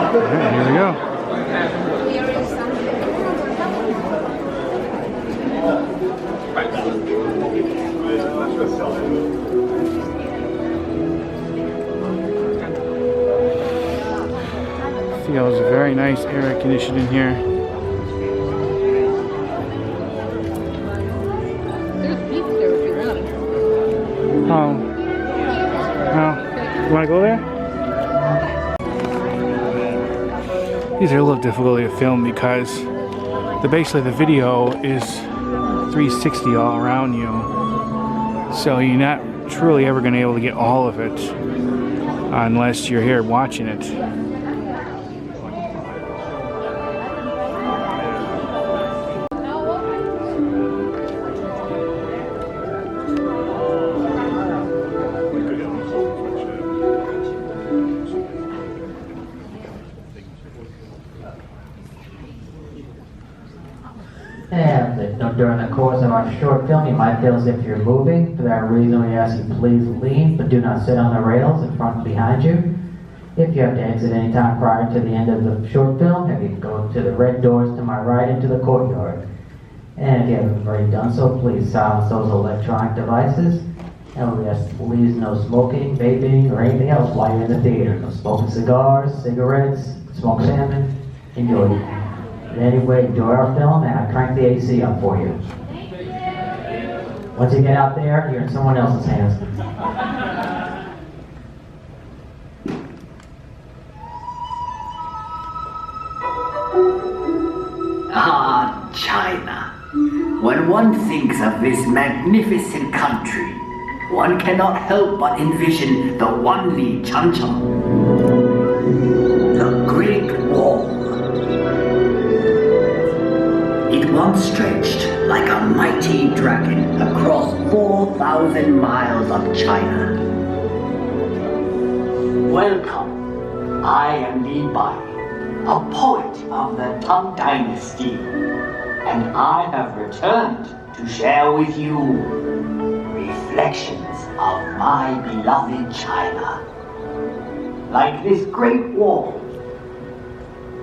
Alright, here we go. Feels very nice, air conditioned in here. Oh. No. You want to go there? These are a little difficult to film because basically the video is 360 all around you. So you're not truly ever going to be able to get all of it unless you're here watching it. During the course of our short film, you might feel as if you're moving. For that reason, we ask you please lean, but do not sit on the rails in front and behind you. If you have to exit any time prior to the end of the short film, you can go to the red doors to my right into the courtyard. And if you haven't already done so, please silence those electronic devices. And we ask please no smoking, vaping, or anything else while you're in the theater. No smoking cigars, cigarettes, smoked salmon. Enjoy. Anyway, enjoy our film, and I crank the AC up for you. Once you get out there, you're in someone else's hands. Ah, China. When one thinks of this magnificent country, one cannot help but envision the Wanli Changcheng, the Great Wall. It once stretched like a mighty dragon across 4,000 miles of China. Welcome, I am Li Bai, a poet of the Tang Dynasty, and I have returned to share with you reflections of my beloved China. Like this great wall,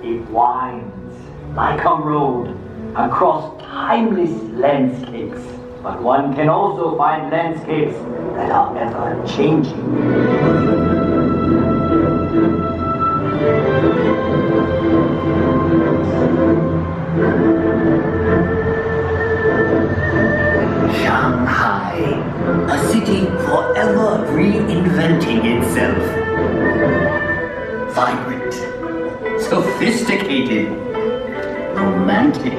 it winds like a road across timeless landscapes, but one can also find landscapes that are ever changing. Shanghai, a city forever reinventing itself. Vibrant, sophisticated, romantic.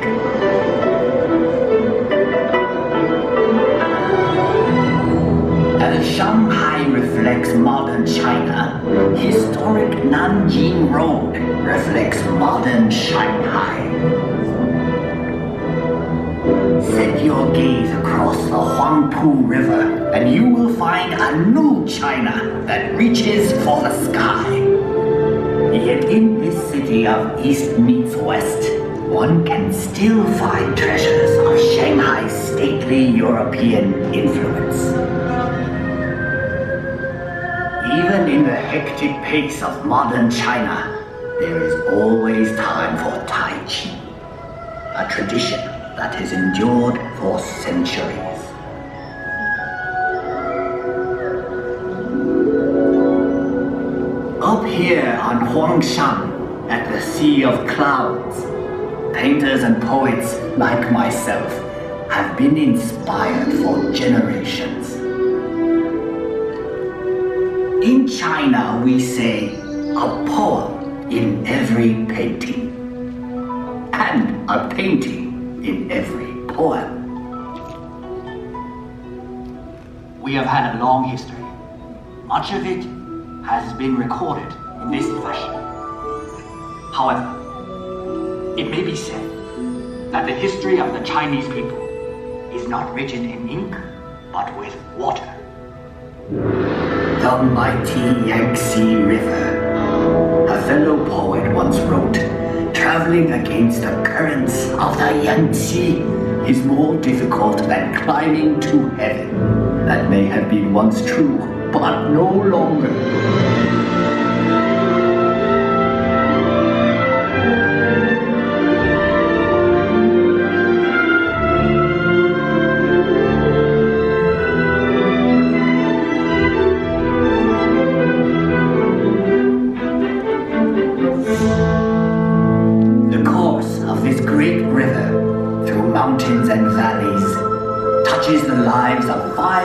As Shanghai reflects modern China, historic Nanjing Road reflects modern Shanghai. Set your gaze across the Haungpu River and you will find a new China that reaches for the sky. Yet in this city of East meets West, one can still find treasures of Shanghai's stately European influence. Even in the hectic pace of modern China, there is always time for Tai Chi, a tradition that has endured for centuries. Up here on Huangshan, at the Sea of Clouds, painters and poets like myself have been inspired for generations. In China, we say a poem in every painting, and a painting in every poem. We have had a long history. Much of it has been recorded in this fashion. However, it may be said that the history of the Chinese people is not written in ink, but with water. The mighty Yangtze River. A fellow poet once wrote, traveling against the currents of the Yangtze is more difficult than climbing to heaven. That may have been once true, but no longer.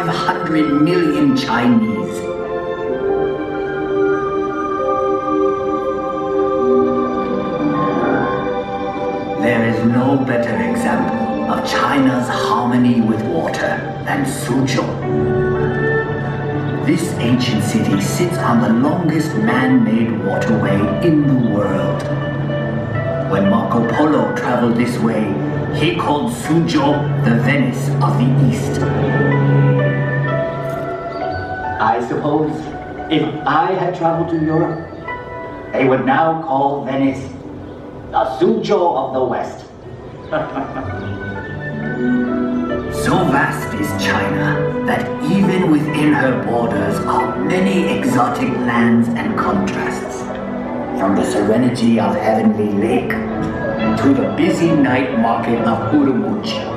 500 million Chinese. There is no better example of China's harmony with water than Suzhou. This ancient city sits on the longest man-made waterway in the world. When Marco Polo traveled this way, he called Suzhou the Venice of the East. I suppose if I had traveled to Europe, they would now call Venice the Suzhou of the West. So vast is China that even within her borders are many exotic lands and contrasts. From the serenity of Heavenly Lake to the busy night market of Urumqi.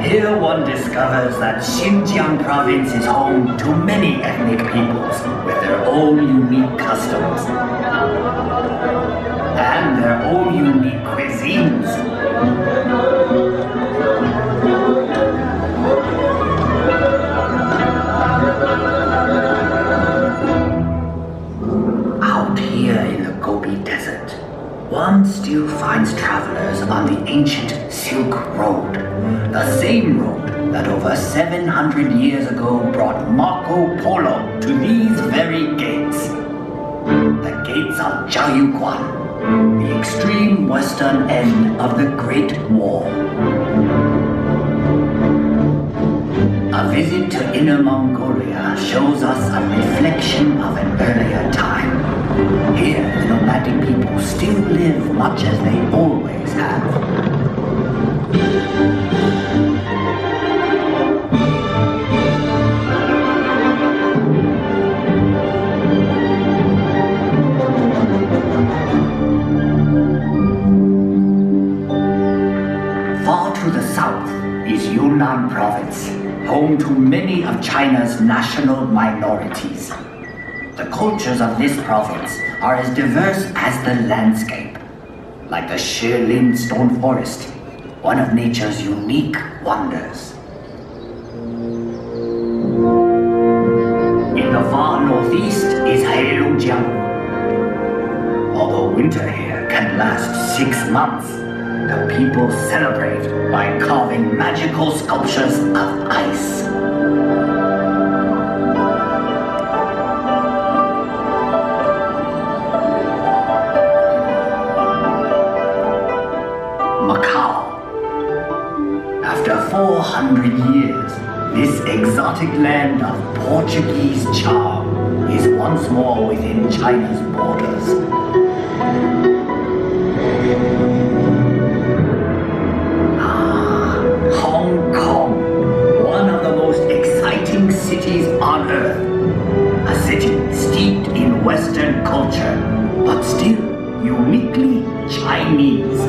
Here one discovers that Xinjiang province is home to many ethnic peoples with their own unique customs and their own unique cuisines. Out here in the Gobi Desert, one still finds travelers on the ancient Silk Road, the same road that over 700 years ago brought Marco Polo to these very gates. The gates of Jiayuguan, the extreme western end of the Great Wall. A visit to Inner Mongolia shows us a reflection of an earlier time. Here, the nomadic people still live much as they always have. Far to the south is Yunnan province, home to many of China's national minorities. The cultures of this province are as diverse as the landscape, like the Shilin stone forest, one of nature's unique wonders. In the far northeast is Heilongjiang. Although winter here can last 6 months, the people celebrate by carving magical sculptures of ice. Macau. After 400 years, this exotic land of Portuguese charm is once more within China's borders. Hong Kong, one of the most exciting cities on earth. A city steeped in Western culture, but still uniquely Chinese.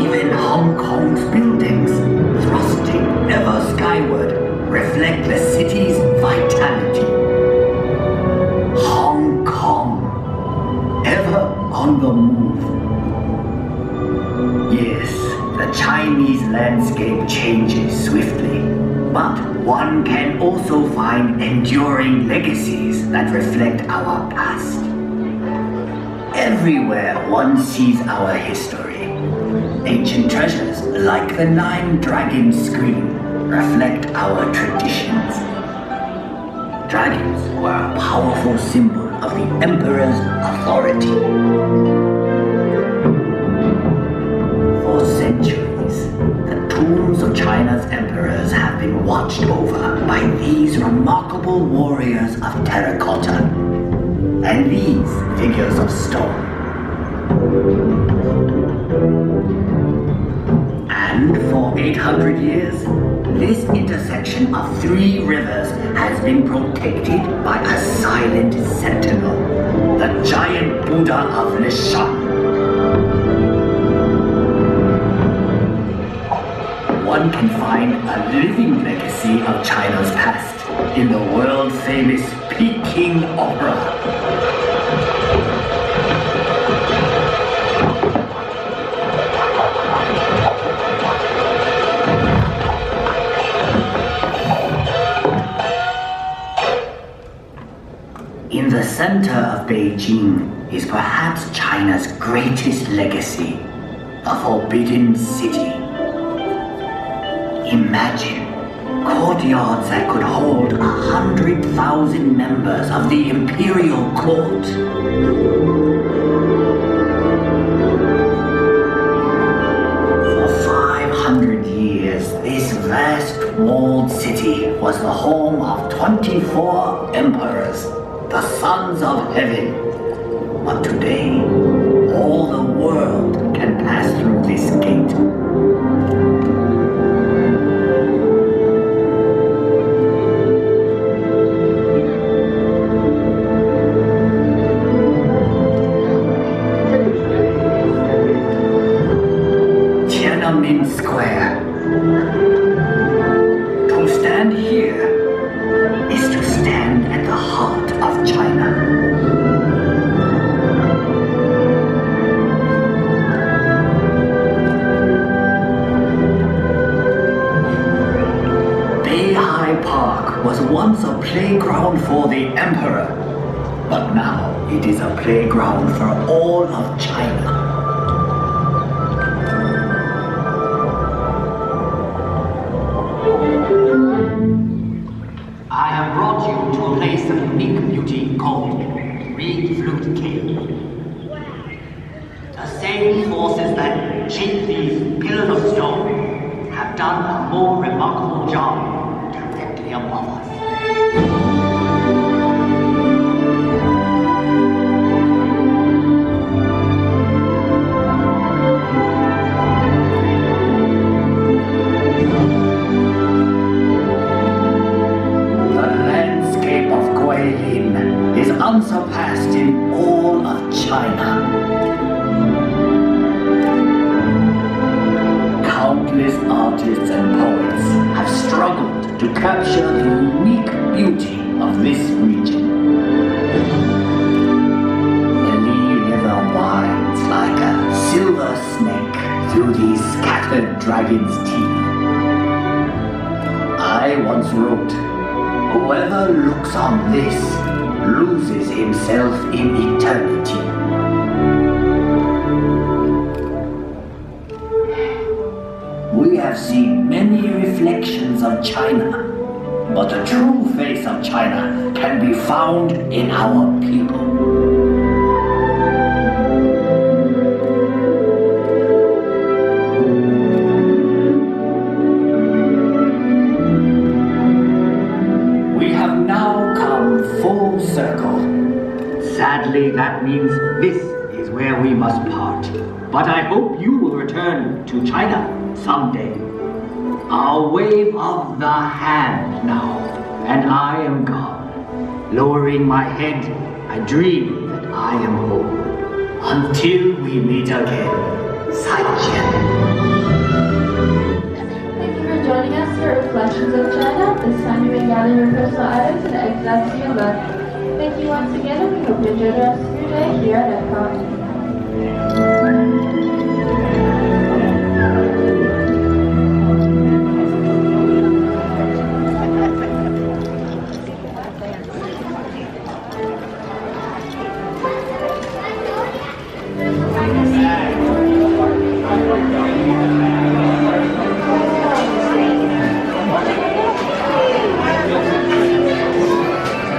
Even Hong Kong's buildings, thrusting ever skyward, reflect the city's vitality. Hong Kong, ever on the move. Yes, the Chinese landscape changes swiftly, but one can also find enduring legacies that reflect our past. Everywhere one sees our history. Ancient treasures like the 9-dragon screen reflect our traditions. Dragons were a powerful symbol of the emperor's authority. For centuries, the tombs of China's emperors have been watched over by these remarkable warriors of terracotta and these figures of stone. And for 800 years, this intersection of 3 rivers has been protected by a silent sentinel, the giant Buddha of Lishan. One can find a living legacy of China's past in the world-famous Peking Opera. Beijing is perhaps China's greatest legacy, the Forbidden City. Imagine courtyards that could hold 100,000 members of the imperial court. For 500 years, this vast walled city was the home of 24 emperors, the sons of heaven. But today, all the world can pass through this gate. Tiananmen Square. To stand here is to stand at the heart of China. Beihai Park was once a playground for the emperor, but now it is a playground for all of China. I have brought you to a place of unique beauty called Reed Flute Cave. The same forces that shape these pillars of stone have done a more remarkable job directly above us. Is unsurpassed in all of China. Countless artists and poets have struggled to capture the unique beauty of this region. The Li River winds like a silver snake through these scattered dragon's teeth. I once wrote, "Whoever looks on this loses himself in eternity." We have seen many reflections of China, but the true face of China can be found in our people. Full circle. Sadly, that means this is where we must part. But I hope you will return to China someday. I'll wave of the hand now, and I am gone. Lowering my head, I dream that I am home. Until we meet again. Saijian. Joining us for Reflections of China. This time you may gather your personal items and exit out to your left. Thank you once again, and we hope you enjoy the rest of your day here at Epcot.